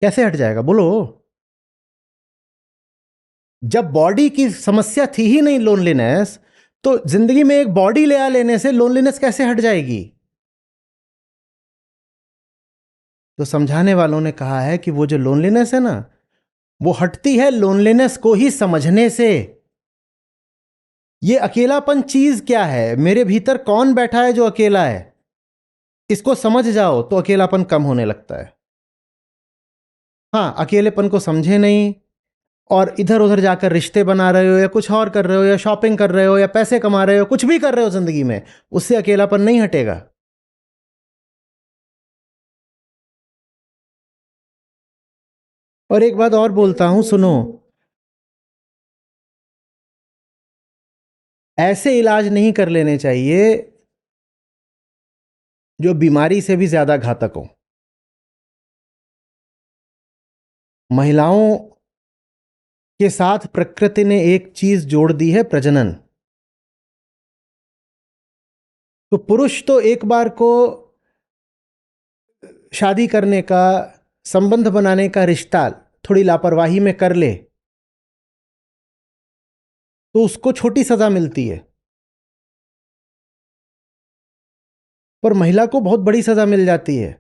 कैसे हट जाएगा बोलो? जब बॉडी की समस्या थी ही नहीं लोनलीनेस, तो जिंदगी में एक बॉडी ले आ लेने से लोनलीनेस कैसे हट जाएगी? तो समझाने वालों ने कहा है कि वो जो लोनलीनेस है ना, वो हटती है लोनलीनेस को ही समझने से। ये अकेलापन चीज क्या है, मेरे भीतर कौन बैठा है जो अकेला है, इसको समझ जाओ तो अकेलापन कम होने लगता है। हाँ, अकेलेपन को समझे नहीं, और इधर उधर जाकर रिश्ते बना रहे हो या कुछ और कर रहे हो या शॉपिंग कर रहे हो या पैसे कमा रहे हो, कुछ भी कर रहे हो जिंदगी में, उससे अकेलापन नहीं हटेगा। और एक बात और बोलता हूं, सुनो, ऐसे इलाज नहीं कर लेने चाहिए जो बीमारी से भी ज्यादा घातक हो। महिलाओं के साथ प्रकृति ने एक चीज जोड़ दी है, प्रजनन। तो पुरुष तो एक बार को शादी करने का, संबंध बनाने का रिश्ता थोड़ी लापरवाही में कर ले तो उसको छोटी सजा मिलती है, पर महिला को बहुत बड़ी सजा मिल जाती है,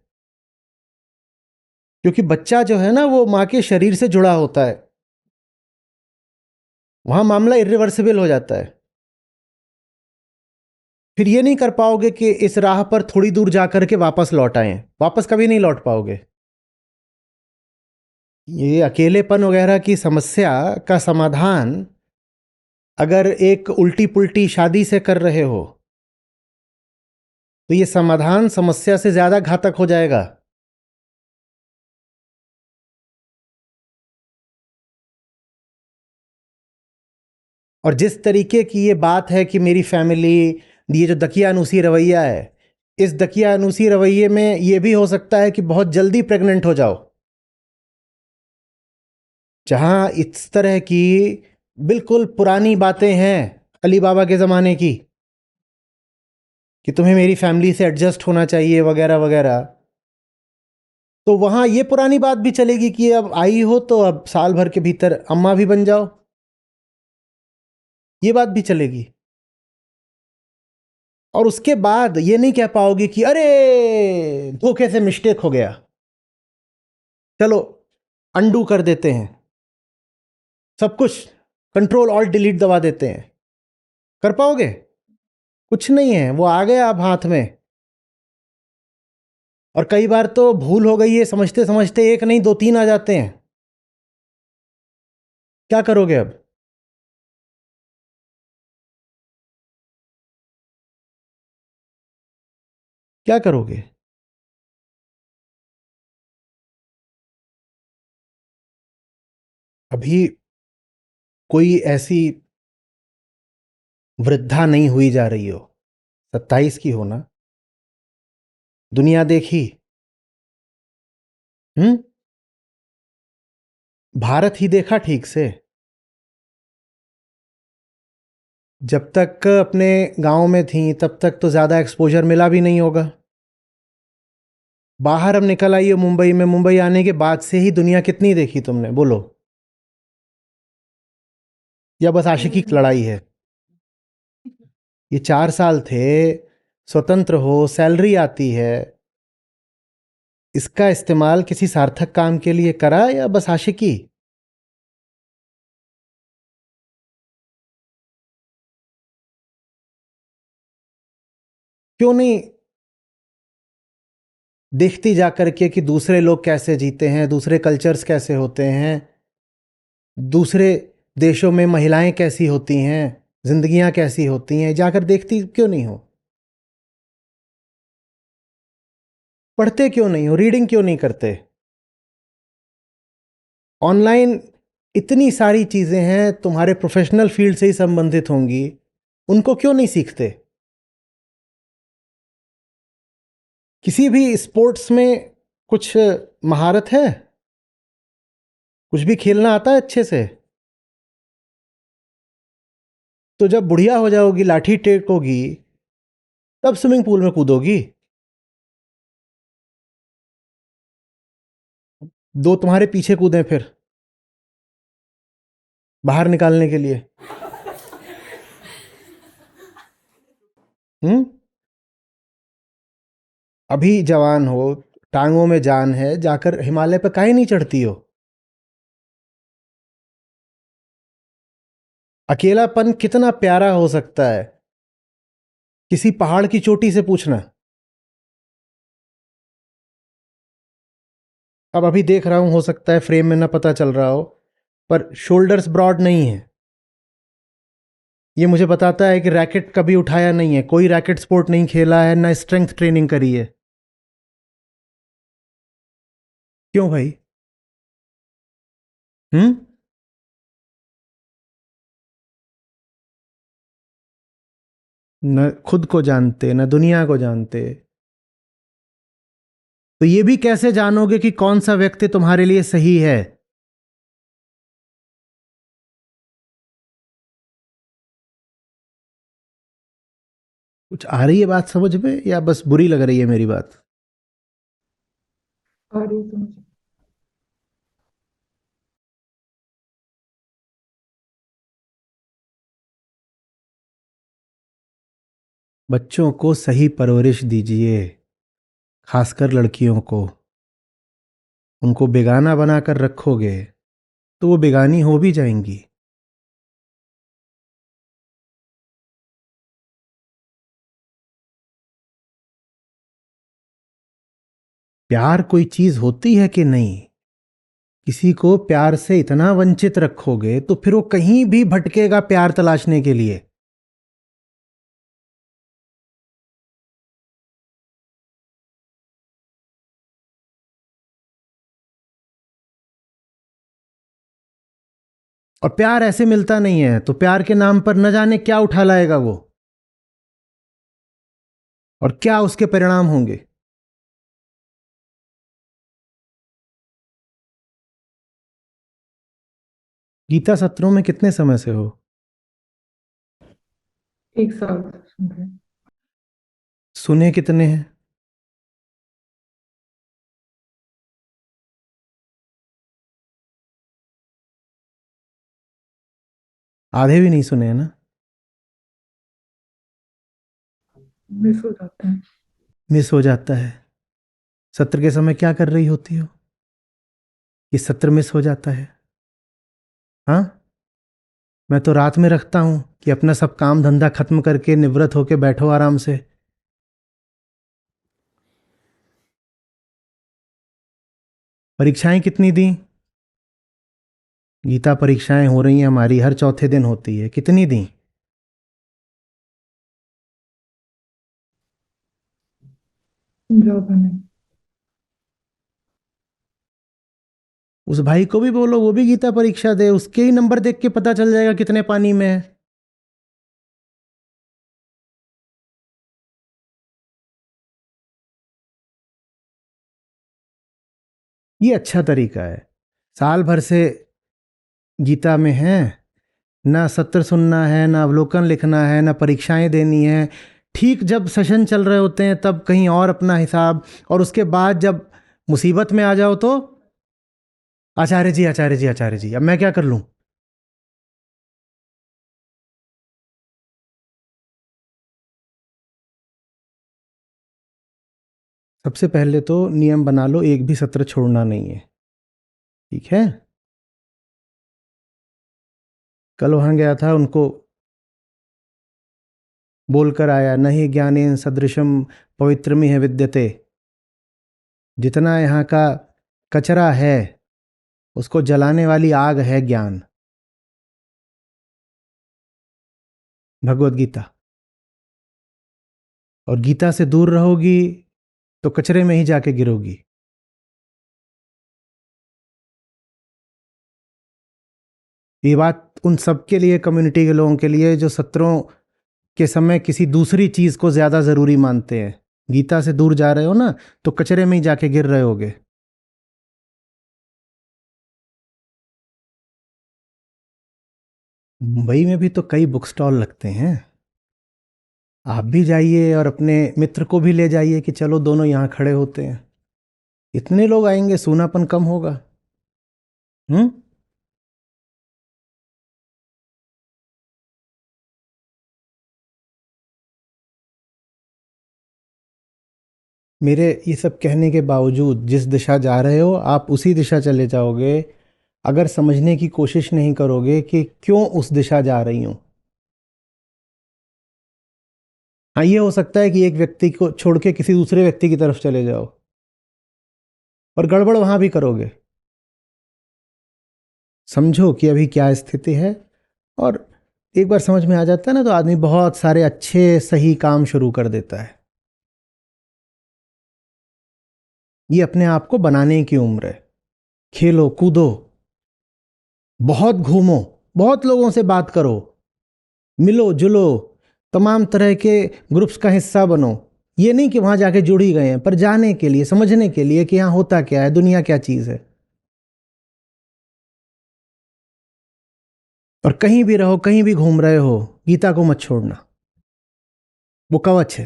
क्योंकि बच्चा जो है ना वो मां के शरीर से जुड़ा होता है। वहां मामला इरिवर्सिबल हो जाता है। फिर ये नहीं कर पाओगे कि इस राह पर थोड़ी दूर जाकर के वापस लौट आए, वापस कभी नहीं लौट पाओगे। ये अकेलेपन वगैरह की समस्या का समाधान अगर एक उल्टी पुल्टी शादी से कर रहे हो तो ये समाधान समस्या से ज्यादा घातक हो जाएगा। और जिस तरीके की ये बात है कि मेरी फैमिली, ये जो दकियानूसी रवैया है, इस दकियानूसी रवैये में ये भी हो सकता है कि बहुत जल्दी प्रेग्नेंट हो जाओ। जहां इस तरह की बिल्कुल पुरानी बातें हैं अली बाबा के ज़माने की कि तुम्हें मेरी फैमिली से एडजस्ट होना चाहिए वगैरह वगैरह, तो वहां ये पुरानी बात भी चलेगी कि अब आई हो तो अब साल भर के भीतर अम्मा भी बन जाओ, ये बात भी चलेगी। और उसके बाद ये नहीं कह पाओगे कि अरे धोखे से मिस्टेक हो गया, चलो अंडू कर देते हैं सब कुछ, कंट्रोल ऑल्ट डिलीट दबा देते हैं। कर पाओगे? कुछ नहीं है, वो आ गया अब हाथ में। और कई बार तो भूल हो गई है, समझते समझते एक नहीं दो तीन आ जाते हैं। क्या करोगे अब? क्या करोगे? अभी कोई ऐसी वृद्धा नहीं हुई जा रही हो, 27 की हो ना, दुनिया देखी। हम्म। भारत ही देखा ठीक से। जब तक अपने गांव में थी तब तक तो ज्यादा एक्सपोजर मिला भी नहीं होगा। बाहर अब निकल आई हो मुंबई में, मुंबई आने के बाद से ही दुनिया कितनी देखी तुमने, बोलो? या बस आशिकी की लड़ाई है? ये 4 साल थे, स्वतंत्र हो, सैलरी आती है, इसका इस्तेमाल किसी सार्थक काम के लिए करा या बस आशिकी? क्यों नहीं देखती जाकर के कि दूसरे लोग कैसे जीते हैं, दूसरे कल्चर्स कैसे होते हैं, दूसरे देशों में महिलाएं कैसी होती हैं, जिंदगियां कैसी होती हैं, जाकर देखती क्यों नहीं हो? पढ़ते क्यों नहीं हो? रीडिंग क्यों नहीं करते? ऑनलाइन इतनी सारी चीजें हैं तुम्हारे प्रोफेशनल फील्ड से ही संबंधित होंगी, उनको क्यों नहीं सीखते? किसी भी स्पोर्ट्स में कुछ महारत है? कुछ भी खेलना आता है अच्छे से? तो जब बुढ़िया हो जाओगी, लाठी टेकोगी, तब स्विमिंग पूल में कूदोगी? दो तुम्हारे पीछे कूदें फिर बाहर निकालने के लिए? हम्म। अभी जवान हो, टांगों में जान है, जाकर हिमालय पर काहे नहीं चढ़ती हो? अकेलापन कितना प्यारा हो सकता है, किसी पहाड़ की चोटी से पूछना। अब अभी देख रहा हूं, हो सकता है फ्रेम में ना पता चल रहा हो, पर शोल्डर्स ब्रॉड नहीं है। ये मुझे बताता है कि रैकेट कभी उठाया नहीं है, कोई रैकेट स्पोर्ट नहीं खेला है, ना स्ट्रेंथ ट्रेनिंग करी है। क्यों भाई? हम्म। न खुद को जानते न दुनिया को जानते, तो ये भी कैसे जानोगे कि कौन सा व्यक्ति तुम्हारे लिए सही है? कुछ आ रही है बात समझ में, या बस बुरी लग रही है मेरी बात? आ रही है समझ। बच्चों को सही परवरिश दीजिए, खासकर लड़कियों को। उनको बेगाना बनाकर रखोगे तो वो बेगानी हो भी जाएंगी। प्यार कोई चीज होती है कि नहीं? किसी को प्यार से इतना वंचित रखोगे तो फिर वो कहीं भी भटकेगा प्यार तलाशने के लिए। और प्यार ऐसे मिलता नहीं है, तो प्यार के नाम पर न जाने क्या उठा लाएगा वो, और क्या उसके परिणाम होंगे। गीता सत्रों में कितने समय से हो? 1 साल से सुन रहे हैं। सुने कितने हैं? आधे भी नहीं सुने हैं ना? मिस हो जाता है। मिस हो जाता है। सत्र के समय क्या कर रही होती हो कि सत्र मिस हो जाता है? हाँ, मैं तो रात में रखता हूं कि अपना सब काम धंधा खत्म करके निवृत्त होके बैठो आराम से। परीक्षाएं कितनी दी? गीता परीक्षाएं हो रही हैं हमारी, हर चौथे दिन होती है, कितनी दी? ज्यादा नहीं। उस भाई को भी बोलो वो भी गीता परीक्षा दे, उसके ही नंबर देख के पता चल जाएगा कितने पानी में है। ये अच्छा तरीका है। साल भर से गीता में है, ना सत्र सुनना है, ना अवलोकन लिखना है, ना परीक्षाएं देनी है। ठीक जब सेशन चल रहे होते हैं तब कहीं और अपना हिसाब, और उसके बाद जब मुसीबत में आ जाओ तो आचार्य जी आचार्य जी आचार्य जी, अब मैं क्या कर लूं? सबसे पहले तो नियम बना लो, एक भी सत्र छोड़ना नहीं है, ठीक है? कल वहां गया था, उनको बोलकर आया, नहीं ज्ञानेन सदृशम पवित्रमिह विद्यते। जितना यहाँ का कचरा है उसको जलाने वाली आग है ज्ञान, भगवत गीता। और गीता से दूर रहोगी तो कचरे में ही जाके गिरोगी। ये बात उन सब के लिए, कम्युनिटी के लोगों के लिए जो सत्रों के समय किसी दूसरी चीज को ज्यादा जरूरी मानते हैं। गीता से दूर जा रहे हो ना, तो कचरे में ही जाके गिर रहे होगे। मुंबई में भी तो कई बुक स्टॉल लगते हैं, आप भी जाइए और अपने मित्र को भी ले जाइए कि चलो दोनों यहाँ खड़े होते हैं। इतने लोग आएंगे, सूनापन कम होगा। हम्म। मेरे ये सब कहने के बावजूद जिस दिशा जा रहे हो आप उसी दिशा चले जाओगे, अगर समझने की कोशिश नहीं करोगे कि क्यों उस दिशा जा रही हूं। हाँ, ये हो सकता है कि एक व्यक्ति को छोड़ के किसी दूसरे व्यक्ति की तरफ चले जाओ, और गड़बड़ वहां भी करोगे। समझो कि अभी क्या स्थिति है, और एक बार समझ में आ जाता है ना, तो आदमी बहुत सारे अच्छे सही काम शुरू कर देता है। ये अपने आप को बनाने की उम्र है। खेलो कूदो, बहुत घूमो, बहुत लोगों से बात करो, मिलो जुलो, तमाम तरह के ग्रुप्स का हिस्सा बनो। ये नहीं कि वहां जाके जुड़ ही गए हैं, पर जाने के लिए, समझने के लिए कि यहाँ होता क्या है, दुनिया क्या चीज है। और कहीं भी रहो, कहीं भी घूम रहे हो, गीता को मत छोड़ना, वो कवच है।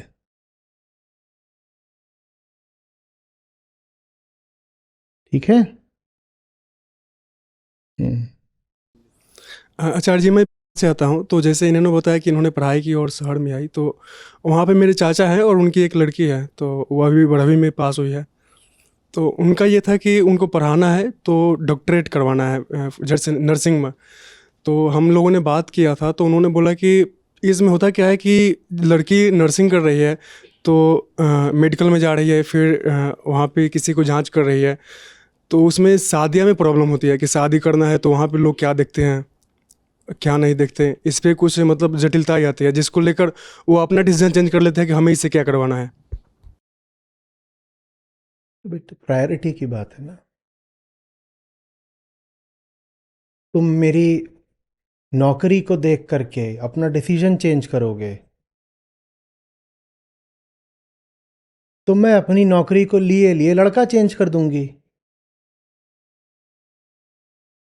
ठीक है। हम्म। आचार्य जी, मैं से आता हूँ। तो जैसे इन्होंने बताया कि इन्होंने पढ़ाई की और शहर में आई, तो वहाँ पे मेरे चाचा हैं और उनकी एक लड़की है, तो वह भी 12वीं में पास हुई है। तो उनका ये था कि उनको पढ़ाना है तो डॉक्टरेट करवाना है जैसे नर्सिंग में। तो हम लोगों ने बात किया था, तो उन्होंने बोला कि इसमें होता क्या है कि लड़की नर्सिंग कर रही है तो मेडिकल में जा रही है, फिर वहाँ पे किसी को जांच कर रही है, तो उसमें शादियाँ में प्रॉब्लम होती है कि शादी करना है तो वहाँ पे लोग क्या देखते हैं क्या नहीं देखते, इस पे कुछ मतलब जटिलता आ जाती है, जिसको लेकर वो अपना डिसीजन चेंज कर लेते हैं कि हमें इससे क्या करवाना है। बेटा, प्रायोरिटी की बात है ना। तुम मेरी नौकरी को देख करके अपना डिसीजन चेंज करोगे, तो मैं अपनी नौकरी को लिए लिए लड़का चेंज कर दूंगी।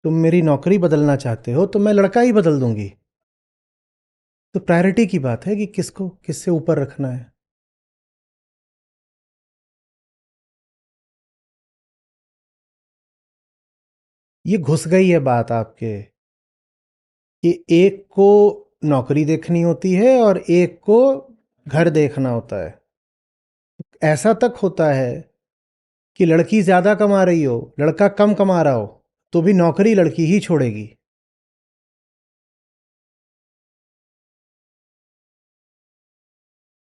तुम मेरी नौकरी बदलना चाहते हो तो मैं लड़का ही बदल दूंगी। तो प्रायोरिटी की बात है कि किसको किससे ऊपर रखना है। ये घुस गई है बात आपके कि एक को नौकरी देखनी होती है और एक को घर देखना होता है। ऐसा तक होता है कि लड़की ज्यादा कमा रही हो, लड़का कम कमा रहा हो, तो भी नौकरी लड़की ही छोड़ेगी।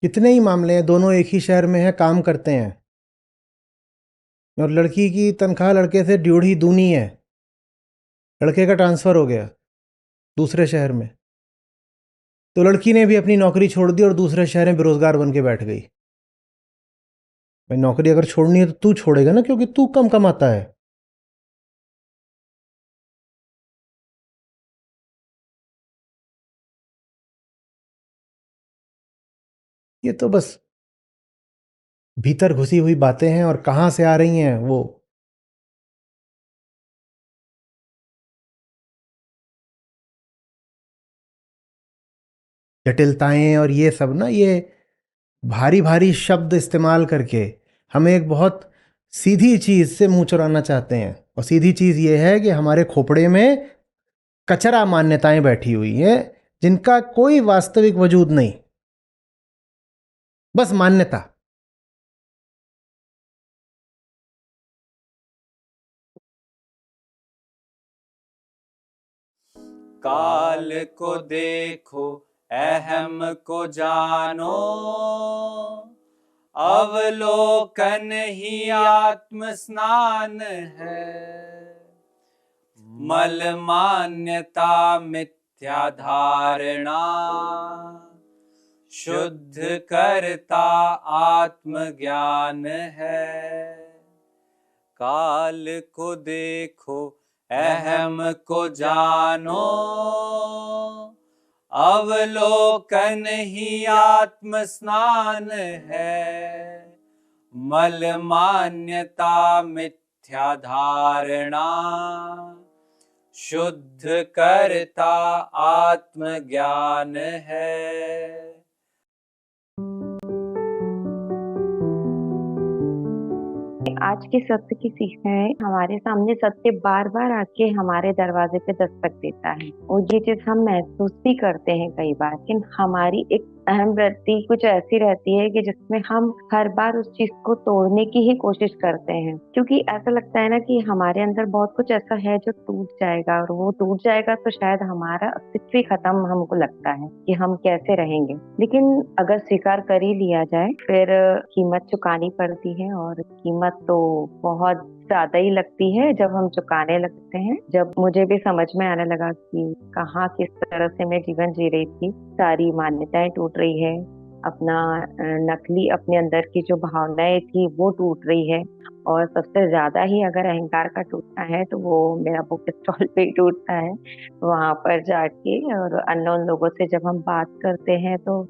कितने ही मामले हैं, दोनों एक ही शहर में है, काम करते हैं, और लड़की की तनख्वाह लड़के से ड्यूढ़ी दूनी है, लड़के का ट्रांसफर हो गया दूसरे शहर में, तो लड़की ने भी अपनी नौकरी छोड़ दी और दूसरे शहर में बेरोजगार बन के बैठ गई। भाई, नौकरी अगर छोड़नी है तो तू छोड़ेगा ना, क्योंकि तू कम कमाता है। ये तो बस भीतर घुसी हुई बातें हैं, और कहां से आ रही हैं वो जटिलताएं और ये सब ना, ये भारी भारी शब्द इस्तेमाल करके हमें एक बहुत सीधी चीज से मुंह चुराना चाहते हैं। और सीधी चीज ये है कि हमारे खोपड़े में कचरा मान्यताएं बैठी हुई हैं, जिनका कोई वास्तविक वजूद नहीं, बस मान्यता। काल को देखो, अहम को जानो, अवलोकन ही आत्म स्नान है। मल मान्यता मिथ्या धारणा, शुद्ध करता आत्म ज्ञान है। काल को देखो, अहम को जानो, अवलोकन ही आत्म स्नान है। मल मान्यता मिथ्या धारणा, शुद्ध करता आत्म ज्ञान है। आज के सत्य की सीख है, हमारे सामने सत्य बार बार आके हमारे दरवाजे पे दस्तक देता है, और ये चीज हम महसूस भी करते हैं कई बार। लेकिन हमारी एक अहम वृत्ति कुछ ऐसी रहती है कि जिसमें हम हर बार उस चीज को तोड़ने की ही कोशिश करते हैं, क्योंकि ऐसा लगता है ना कि हमारे अंदर बहुत कुछ ऐसा है जो टूट जाएगा, और वो टूट जाएगा तो शायद हमारा अस्तित्व ही खत्म हमको लगता है कि हम कैसे रहेंगे। लेकिन अगर स्वीकार कर ही लिया जाए, फिर कीमत चुकानी पड़ती है, और कीमत तो बहुत ज्यादा ही लगती है जब हम चुकाने लगते हैं। जब मुझे भी समझ में आने लगा कि कहाँ किस तरह से मैं जीवन जी रही थी, सारी मान्यताएं टूट रही है, अपना नकली अपने अंदर की जो भावनाएं थी वो टूट रही है, और सबसे ज्यादा ही अगर अहंकार का टूटना है तो वो मेरा बुक स्टॉल पे ही टूटता है। वहां पर जाके और अननोन लोगों से जब हम बात करते हैं तो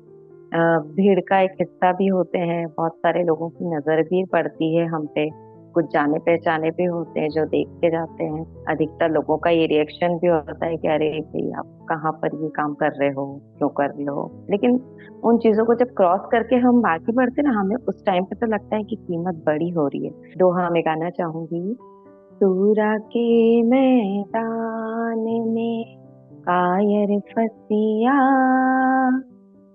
भीड़ का एक हिस्सा भी होते हैं, बहुत सारे लोगों की नजर भी पड़ती है हम पे, कुछ जाने पहचाने भी होते हैं जो देख के जाते हैं। अधिकतर लोगों का ये रिएक्शन भी होता है कि अरे भाई आप कहाँ पर ये काम कर रहे हो, क्यों कर रहे हो। लेकिन उन चीजों को जब क्रॉस करके हम आगे बढ़ते ना, हमें उस टाइम पे तो लगता है कि कीमत बड़ी हो रही है। दोहा में गाना चाहूंगी, सूरा के मैदान में कायर फसिया,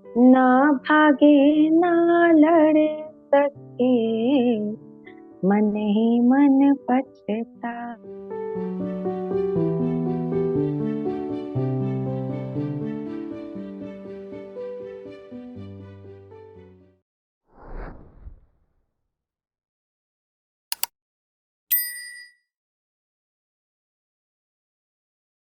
ना भागे ना लड़ सके, मन ही मन पछता।